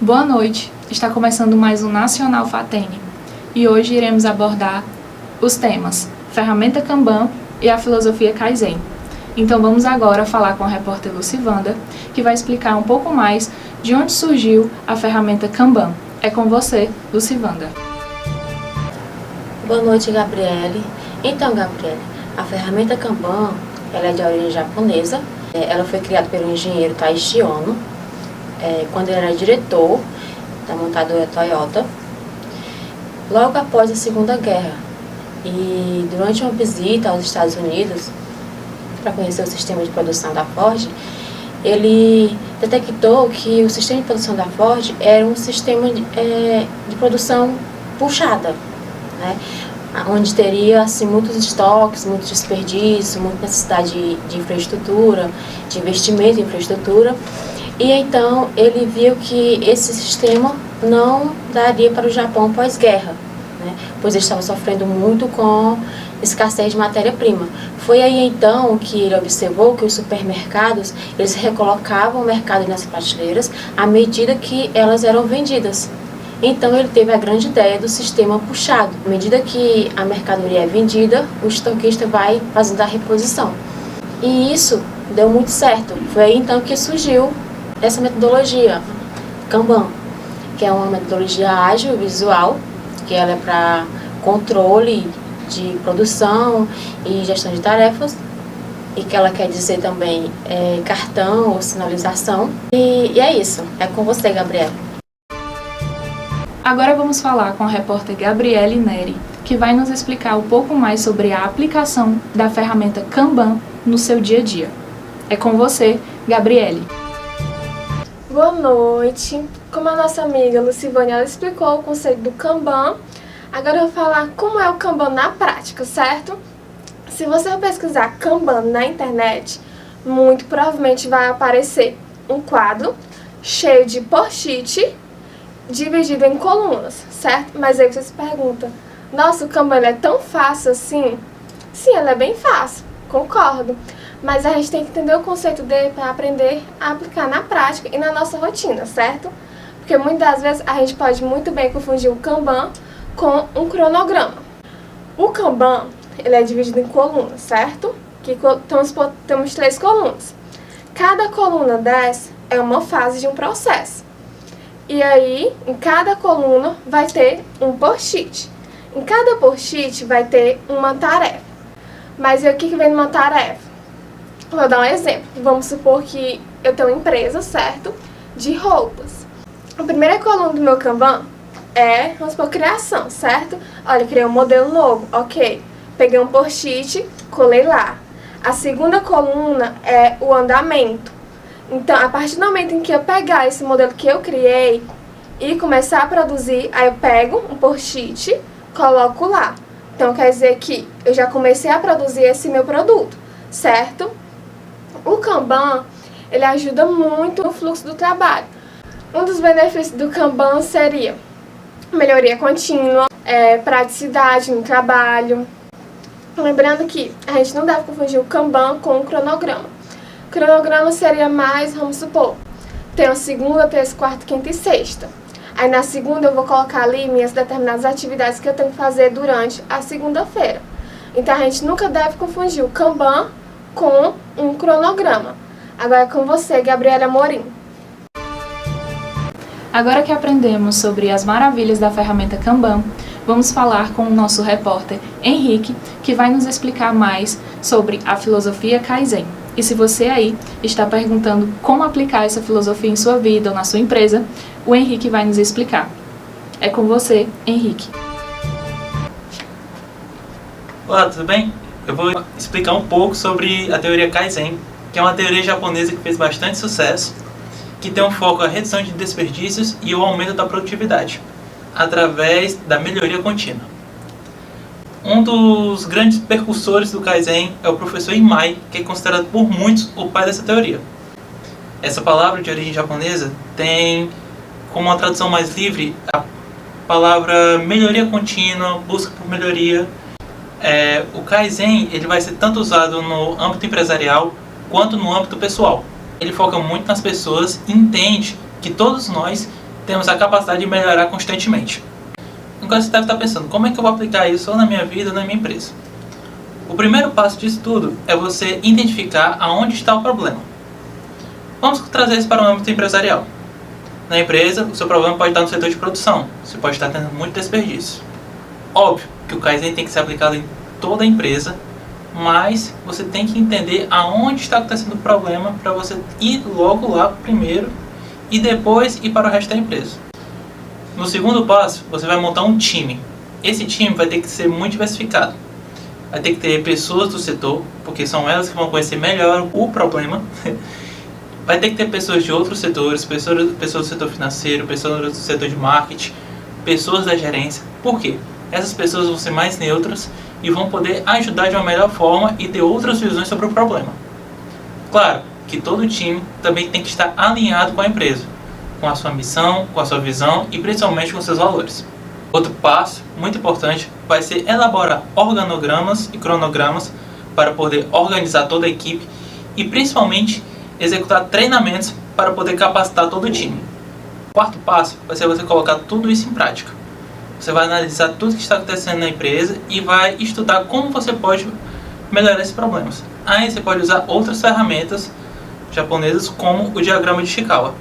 Boa noite, está começando mais um Nacional Fatene e hoje iremos abordar os temas Ferramenta Kanban e a filosofia Kaizen. Então vamos agora falar com a repórter Lucivanda, que vai explicar um pouco mais de onde surgiu a ferramenta Kanban. É com você, Lucivanda. Boa noite, Gabriele. Então, Gabriele, a ferramenta Kanban, ela é de origem japonesa. Ela foi criada pelo engenheiro Taishi Ono, quando ele era diretor da montadora Toyota, logo após a Segunda Guerra. E durante uma visita aos Estados Unidos, para conhecer o sistema de produção da Ford, ele detectou que o sistema de produção da Ford era um sistema de produção puxada, né? Onde teria assim, muitos estoques, muito desperdício, muita necessidade de infraestrutura, de investimento em infraestrutura. E então ele viu que esse sistema não daria para o Japão pós-guerra, né? Pois eles estavam sofrendo muito com escassez de matéria-prima. Foi aí então que ele observou que os supermercados, eles recolocavam o mercado nas prateleiras à medida que elas eram vendidas. Então ele teve a grande ideia do sistema puxado. À medida que a mercadoria é vendida, o estoquista vai fazendo a reposição. E isso deu muito certo. Foi aí então que surgiu essa metodologia Kanban, que é uma metodologia ágil visual, que ela é para controle de produção e gestão de tarefas, e que ela quer dizer também cartão ou sinalização. E é isso. É com você, Gabriela. Agora vamos falar com a repórter Gabriele Neri, que vai nos explicar um pouco mais sobre a aplicação da ferramenta Kanban no seu dia a dia. É com você, Gabriele. Boa noite. Como a nossa amiga Lucivane ela explicou o conceito do Kanban, agora eu vou falar como é o Kanban na prática, certo? Se você pesquisar Kanban na internet, muito provavelmente vai aparecer um quadro cheio de post-it dividido em colunas, certo? Mas aí você se pergunta, nossa, o Kanban é tão fácil assim? Sim, ele é bem fácil, concordo. Mas a gente tem que entender o conceito dele para aprender a aplicar na prática e na nossa rotina, certo? Porque muitas vezes a gente pode muito bem confundir o Kanban com um cronograma. O Kanban, ele é dividido em colunas, certo? Temos 3 colunas. Cada coluna dessa é uma fase de um processo. E aí, em cada coluna vai ter um post-it. Em cada post-it vai ter uma tarefa. Mas e o que vem numa tarefa? Vou dar um exemplo. Vamos supor que eu tenho uma empresa, certo? De roupas. A primeira coluna do meu Kanban vamos supor, criação, certo? Olha, criei um modelo novo, ok. Peguei um post-it, colei lá. A segunda coluna é o andamento. Então, a partir do momento em que eu pegar esse modelo que eu criei e começar a produzir, aí eu pego um post-it, coloco lá. Então, quer dizer que eu já comecei a produzir esse meu produto, certo? O Kanban, ele ajuda muito no fluxo do trabalho. Um dos benefícios do Kanban seria melhoria contínua, praticidade no trabalho. Lembrando que a gente não deve confundir o Kanban com o cronograma. O cronograma seria mais, vamos supor, tem a segunda, terça, quarta, quinta e sexta. Aí na segunda eu vou colocar ali minhas determinadas atividades que eu tenho que fazer durante a segunda-feira. Então a gente nunca deve confundir o Kanban com um cronograma. Agora é com você, Gabriela Amorim. Agora que aprendemos sobre as maravilhas da ferramenta Kanban, vamos falar com o nosso repórter Henrique, que vai nos explicar mais sobre a filosofia Kaizen. E se você aí está perguntando como aplicar essa filosofia em sua vida ou na sua empresa, o Henrique vai nos explicar. É com você, Henrique. Olá, tudo bem? Eu vou explicar um pouco sobre a teoria Kaizen, que é uma teoria japonesa que fez bastante sucesso, que tem um foco na redução de desperdícios e o aumento da produtividade, através da melhoria contínua. Um dos grandes percussores do Kaizen é o professor Imai, que é considerado por muitos o pai dessa teoria. Essa palavra de origem japonesa tem como uma tradução mais livre a palavra melhoria contínua, busca por melhoria. O Kaizen ele vai ser tanto usado no âmbito empresarial quanto no âmbito pessoal. Ele foca muito nas pessoas e entende que todos nós temos a capacidade de melhorar constantemente. Agora você deve estar pensando, como é que eu vou aplicar isso ou na minha vida ou na minha empresa? O primeiro passo disso tudo é você identificar aonde está o problema. Vamos trazer isso para o âmbito empresarial. Na empresa, o seu problema pode estar no setor de produção. Você pode estar tendo muito desperdício. Óbvio que o Kaizen tem que ser aplicado em toda a empresa, mas você tem que entender aonde está acontecendo o problema para você ir logo lá primeiro e depois ir para o resto da empresa. No segundo passo, você vai montar um time. Esse time vai ter que ser muito diversificado. Vai ter que ter pessoas do setor, porque são elas que vão conhecer melhor o problema. Vai ter que ter pessoas de outros setores, pessoas do setor financeiro, pessoas do setor de marketing, pessoas da gerência. Por quê? Essas pessoas vão ser mais neutras e vão poder ajudar de uma melhor forma e ter outras visões sobre o problema. Claro que todo time também tem que estar alinhado com a empresa, com a sua missão, com a sua visão e principalmente com seus valores. Outro passo muito importante vai ser elaborar organogramas e cronogramas para poder organizar toda a equipe e principalmente executar treinamentos para poder capacitar todo o time. O quarto passo vai ser você colocar tudo isso em prática. Você vai analisar tudo que está acontecendo na empresa e vai estudar como você pode melhorar esses problemas. Aí você pode usar outras ferramentas japonesas como o diagrama de Ishikawa.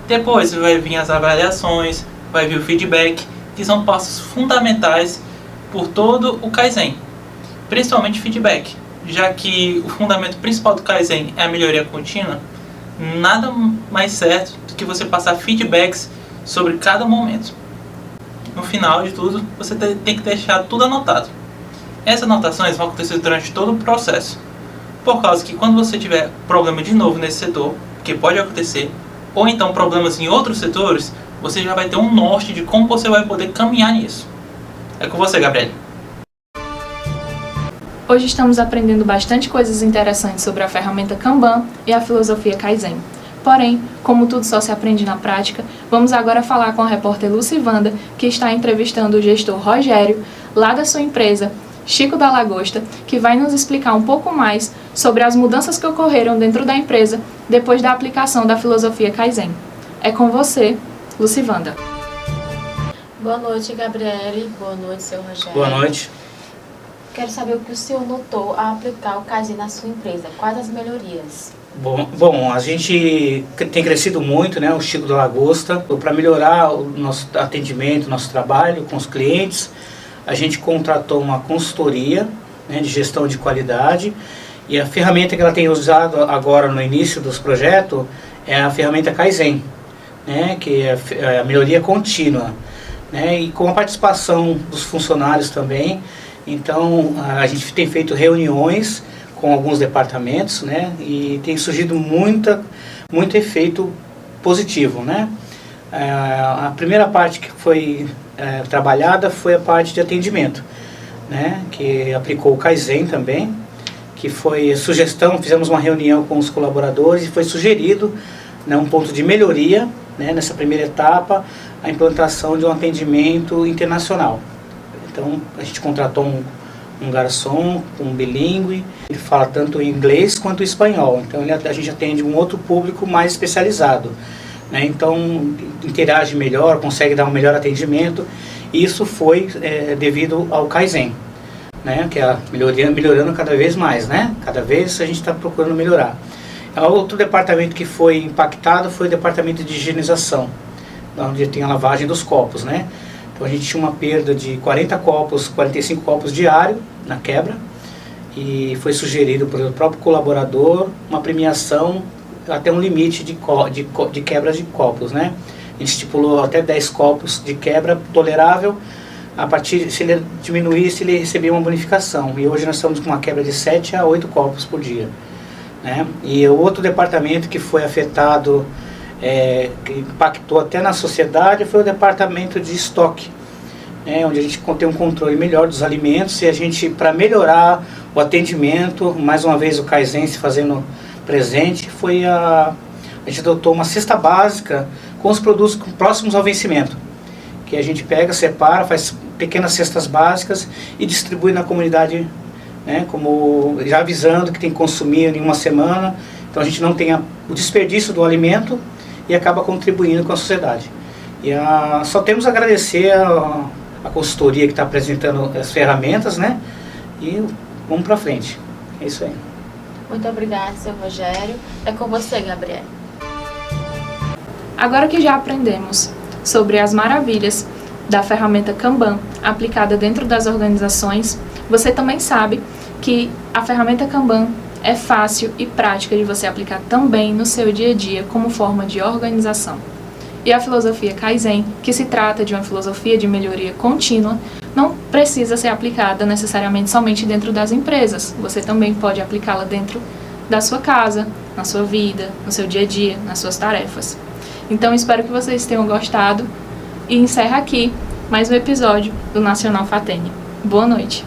Depois vai vir as avaliações, vai vir o feedback, que são passos fundamentais por todo o Kaizen, principalmente feedback, já que o fundamento principal do Kaizen é a melhoria contínua. Nada mais certo do que você passar feedbacks sobre cada momento. No final de tudo, você tem que deixar tudo anotado. Essas anotações vão acontecer durante todo o processo, por causa que quando você tiver problema de novo nesse setor, que pode acontecer, ou então problemas em outros setores, você já vai ter um norte de como você vai poder caminhar nisso. É com você, Gabriele. Hoje estamos aprendendo bastante coisas interessantes sobre a ferramenta Kanban e a filosofia Kaizen. Porém, como tudo só se aprende na prática, vamos agora falar com a repórter Lucivanda, que está entrevistando o gestor Rogério, lá da sua empresa, Chico da Lagosta, que vai nos explicar um pouco mais sobre as mudanças que ocorreram dentro da empresa depois da aplicação da filosofia Kaizen. É com você, Lucivanda. Boa noite, Gabriele. Boa noite, seu Rogério. Boa noite. Quero saber o que o senhor notou ao aplicar o Kaizen na sua empresa. Quais as melhorias? Bom, a gente tem crescido muito, né, o Chico da Lagosta. Para melhorar o nosso atendimento, nosso trabalho com os clientes, a gente contratou uma consultoria, né, de gestão de qualidade, e a ferramenta que ela tem usado agora no início dos projetos é a ferramenta Kaizen, né, que é a melhoria contínua, né, e com a participação dos funcionários também. Então a gente tem feito reuniões com alguns departamentos, né, e tem surgido muito efeito positivo, né. A primeira parte que foi trabalhada foi a parte de atendimento, né, que aplicou o Kaizen também, que foi sugestão, fizemos uma reunião com os colaboradores e foi sugerido, né, um ponto de melhoria, né, nessa primeira etapa, a implantação de um atendimento internacional. Então a gente contratou um garçom, um bilíngue, ele fala tanto inglês quanto espanhol, então a gente atende um outro público mais especializado, né? Então interage melhor, consegue dar um melhor atendimento, e isso foi devido ao Kaizen, né? Que é a melhorando cada vez mais, né? Cada vez a gente está procurando melhorar. Outro departamento que foi impactado foi o departamento de higienização, onde tem a lavagem dos copos, né? Então a gente tinha uma perda de 45 copos diário na quebra, e foi sugerido pelo próprio colaborador uma premiação até um limite de quebra de copos, né? A gente estipulou até 10 copos de quebra tolerável, a partir, se ele diminuísse, ele recebia uma bonificação, e hoje nós estamos com uma quebra de 7 a 8 copos por dia, né? E o outro departamento que foi afetado, que impactou até na sociedade, foi o departamento de estoque, né, onde a gente tem um controle melhor dos alimentos, e a gente, para melhorar o atendimento, mais uma vez o Kaizen se fazendo presente, a gente adotou uma cesta básica com os produtos próximos ao vencimento, que a gente pega, separa, faz pequenas cestas básicas e distribui na comunidade, né, como já avisando que tem que consumir em uma semana, então a gente não tem o desperdício do alimento e acaba contribuindo com a sociedade. E só temos a agradecer a consultoria que está apresentando as ferramentas, né? E vamos para frente. É isso aí. Muito obrigada, seu Rogério. É com você, Gabriele. Agora que já aprendemos sobre as maravilhas da ferramenta Kanban aplicada dentro das organizações, você também sabe que a ferramenta Kanban é fácil e prática de você aplicar também no seu dia a dia como forma de organização. E a filosofia Kaizen, que se trata de uma filosofia de melhoria contínua, não precisa ser aplicada necessariamente somente dentro das empresas. Você também pode aplicá-la dentro da sua casa, na sua vida, no seu dia a dia, nas suas tarefas. Então, espero que vocês tenham gostado e encerro aqui mais um episódio do Nacional Fatene. Boa noite!